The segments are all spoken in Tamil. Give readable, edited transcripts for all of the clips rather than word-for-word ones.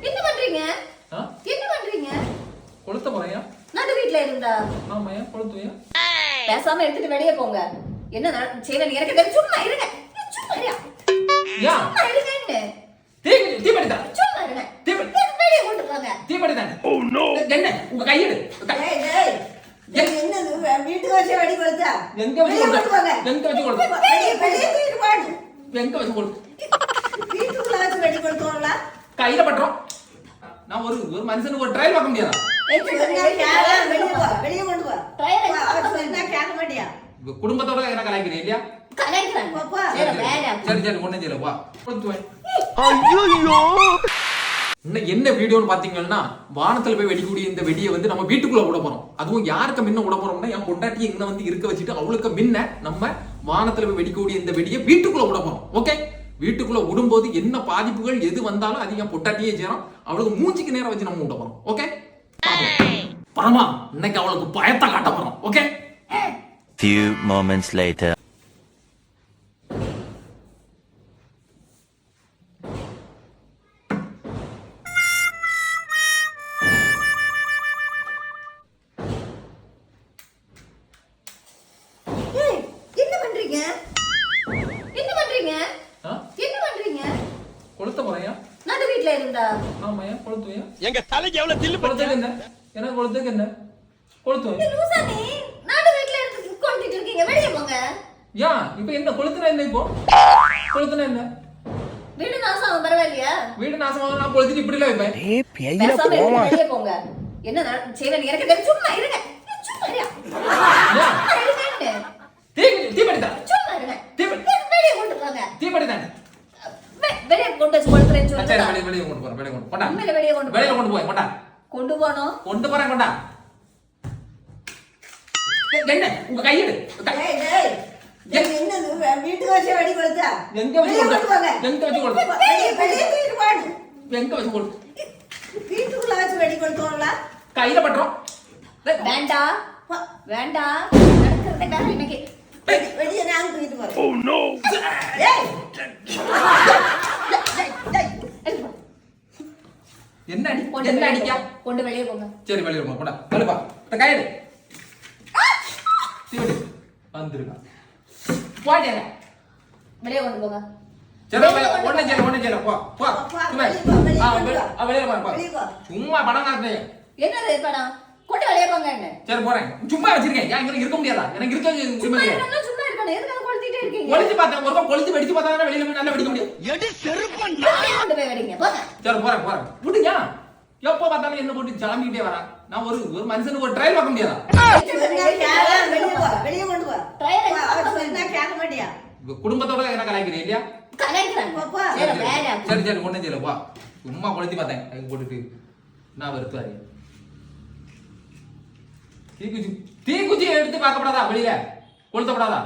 என்ன பண்றீங்க? ஆ? என்ன பண்றீங்க? கொளுத்த போறியா? நடு வீட்ல இருந்தா ஆமாயா, கொளுத்துவியா? பேசாம எடுத்துட்டு வெளியே போங்க. என்ன செய்வேன் எனக்கு தெரியும். சும்மா இருங்க. சும்மா இருங்க. யா, சும்மா இருங்க. தீபடிதா. சும்மா இருங்க. தீபடி. வெளியே கொண்டு போங்க. தீபடிதா. Oh no. என்ன? உங்க கையெடு. டேய் டேய். என்னது வீட்டுக்கு வச்ச வெடி கொடுத்தா? எங்க வச்சு கொளுத்து? எங்க வச்சு கொளுத்து? வெளியே தூக்கிட்டு போடு. எங்க வச்சு கொளுத்து? வீட்டுக்குள்ள வச்சு வெடி கொடுத்தோம்ல. கையில பண்றோம். நான் ஒரு மனுஷனுக்கு ஒரு ட்ரையல் பார்க்க முடியாதா? வெளியே கொண்டு போ. சொன்னா கேட்க மாட்டியா? உங்க குடும்பத்தோட என்ன கலாய்க்கிறீங்க இல்லையா? கலாய்க்கிறாங்க. பாப்பா. சரி சரி ஒண்ணு செய்யல வா கொளுத்துவேன். இன்னைக்கு என்ன வீடியோன்னு பாத்தீங்கன்னா வானத்துல போய் வெடிக்கூடிய இந்த வெடியை வந்து நம்ம வீட்டுக்குள்ள விட போறோம். அதுவும் யாருக்கு முன்ன விட போறோம்னா என் பொண்டாட்டி இங்க வந்து இருக்க வச்சுட்டு அவளுக்கு முன்ன நம்ம வானத்துல போய் வெடிக்கக்கூடிய இந்த வெடியை வீட்டுக்குள்ள விட போறோம். ஓகே, வீட்டுக்குள்ள விடும்போது என்ன பாதிப்புகள் எது வந்தாலும் அது என் பொட்டாட்டியே செய்யறோம். அவளுக்கு மூஞ்சிக்கு நேரம் வச்சு நம்ம விட போறோம். ஓகே பரமா, இன்னைக்கு அவளுக்கு பயத்தை காட்ட போறோம். ஓகே. Few moments later. என்ன பண்றீங்க? என்ன பண்றீங்க? ஆ? என்ன பண்றீங்க? கொளுத்த போறியா? நடு வீட்ல இருந்தா ஆமாயா, கொளுத்துவியா? எங்க தலைக்கு எவ்வளவு தில்லு கொளுத்துக்கு என்ன? எனக்கு கொளுத்துக்கு என்ன? கொளுத்துவேன். லூசா நீ நடு வீட்ல இருந்து கொளுத்திட்டு இருக்கீங்க. வெளியே போங்க. யா, இப்போ என்ன கொளுத்துனா என்ன? இப்போ கொளுத்துனா என்ன? வீடு நாசம் பரவாயில்லையா? வீடு நாசமாக நான் கொளுத்திட்டு இப்படி எல்லாம் வைப்பேன். பேசாம எடுத்துட்டு வெளியே போங்க. என்ன செய்வேன் எனக்கு தெரியும். சும்மா இருங்க. சும்மா இருங்க. யா, சும்மா இருங்க. தீபடிதா. சும்மா இருங்க. தீபடி. வெளியே கொண்டு போங்க. தீபடிதா. வெளியே கொண்டு வச்சு கொளுத்துறேன்னு சரி சொல்லுங்க. வெளியே கொண்டு போறேன். வெளியே கொண்டு போடா. உண்மையில வெளியே கொண்டு வெளியே போங்க. கொண்டு போய் கொண்டா. கொண்டு போனோம். கொண்டு போறேன் கொண்டா. என்ன? உங்க கையெடு. டேய் டேய். என்னது வீட்டுக்கு வச்ச வெடி கொடுத்தா? எங்க வச்சு வெளியே கொண்டு போங்க. கொளுத்து? எங்க வச்சு கொளுத்து? வெளியே தூக்கிட்டு போடு. எங்க வச்சு கொளுத்து? வீட்டுக்குள்ள வச்சு வெடி கொடுத்தோம்ல. கையில பண்றோம். வேண்டாம். வேண்டாம். நடக்கிறதே வேற இன்னைக்கு. வெளியே நான் தூக்கிட்டு போறேன். Oh no. டேய். எடுத்து போ. என்ன அடி? கொண்டு என்ன வெளியே அடிக்கா? போங்க. கொண்டு வெளியே போங்க. சரி வெளியே போங்க. கொண்டா. வெளியே பா. இந்த கையெடு. தீபடி. வந்துருங்க. போடேங்க. வெளியே கொண்டு போங்க. சரி ஒண்ணே செய்யல போ போ. போ, சும்மா. வெளியே போ, வெளியே ஆ, கொண்டு வா. வெளியே போ. வெளியே போ. சும்மா படம் காட்டுறீங்க. என்னது படம்? கொண்டு வெளியே போங்க. என்ன சரி போறேன். சும்மா வச்சிருக்கேன். ஏன் இங்க இருக்க முடியாதா? எனக்கு இருக்க சும்மா உரிமை இல்லையா? இருக்கணும். சும்மா இருக்கணும். எதுக்காக கொளுத்திட்டே இருக்கீங்க? ஒளிச்சு பார்த்தேன். ஒரு பக்கம் கொளுத்து வெடிச்சு பார்த்தா வெளியில போய் நல்லா வெடிக்க முடியும். எடி செருப்பன். வெளியே கொண்டு போய் வெடிங்க. போங்க. சரி போறேன். விடுங்க. எப்போ பார்த்தாலும் என்ன போட்டு ஜலம்பிக்கிட்டே வரா. நான் ஒரு மனுஷனுக்கு ஒரு ட்ரையல் பார்க்க முடியாதா? வெளியே போ. வெளியே கொண்டு போ. சொன்னா கேட்க மாட்டியா? உங்க குடும்பத்தோட என்ன கலாய்க்கிறீங்க இல்லையா? கலாய்க்கிறாங்க. பாப்பா. சரி, வேண்டாம். சரி ஒண்ணே செய்யல வா. சும்மா கொளுத்தி பார்த்தேன். கை போட்டுட்டு நான் வெறுத்தாரு. தீக்குச்சி எடுத்து பார்க்கப்படாதா? வெளியில கொளுத்தப்படாதா?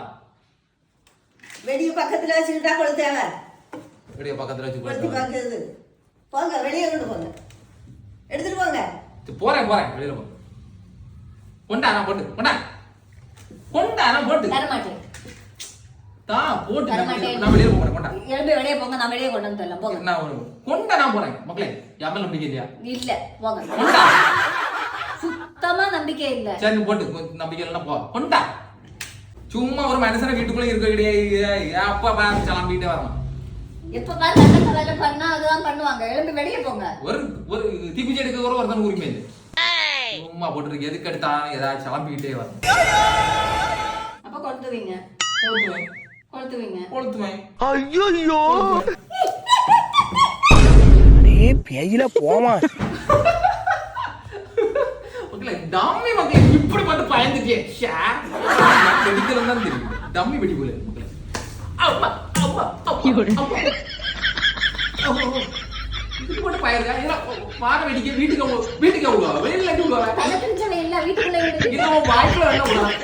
வெடி பக்கத்துல வச்சுக்கிட்டா கொளுத்தேவ. வெளிய பக்கத்துல வச்சு கொளுத்தி கொளுத்த. பார்க்கறது. போங்க வெளியே கொண்டு போங்க. எடுத்துட்டு போங்க. போறேன் வெளியில போ. கொண்டா நான் போட்டு. கொண்டா நான் போட்டு. தர மாட்டேன். போட்டு தர மாட்டேன். நான் வெளியில போறேன். கொண்டா. எழுந்து வெளியே போங்க. நான் வெளியே கொண்டு வந்து தரலாம். போங்க. கொண்டா நான் போறேன். மக்களே யாரும் நம்பிக்கை இல்லையா? இல்ல போங்க. கொண்டா. சுத்தமா நம்பிக்கை இல்ல. சரி நீ போட்டு நம்பிக்கை இல்லைன்னா போ. கொண்டா. சும்மா ஒரு மனுஷனை வீட்டுக்குள்ள இருக்க கிடையாது. அப்பா பார்த்து கிளம்பிட்டே வரணும். எப்ப பாரு கண்ணத்தை வேலை பண்ணா அதுதான் பண்ணுவாங்க. எழுந்து வெளியே போங்க. ஒரு தீக்குச்சி எடுக்க கூட ஒருத்தனுக்கு உரிமை இல்லை. சும்மா போட்டுருக்கு. எதுக்கு எடுத்தாலும் ஏதாவது கிளம்பிக்கிட்டே வரணும். அப்ப கொளுத்துவீங்க. கொளுத்துவேன். ஐயோ. அடே பேயில போமா. மக்களே டம்மி மக்களே இப்படி பார்த்து பயந்துட்டே வெடிக்கலாம் தான் தெரியும். டம்மி வெடி போல மக்களே. அம்மா இதுக்கு மட்டும் பயருக்கா? ஏன்னா வார வெடிக்க வீட்டுக்கு வெளியில விடுவாங்க. தலை பிரிஞ்சவன் இல்ல வீட்டுக்குள்ள விடுது. இன்னும் வாய்ப்புல வேணா விடலாம்.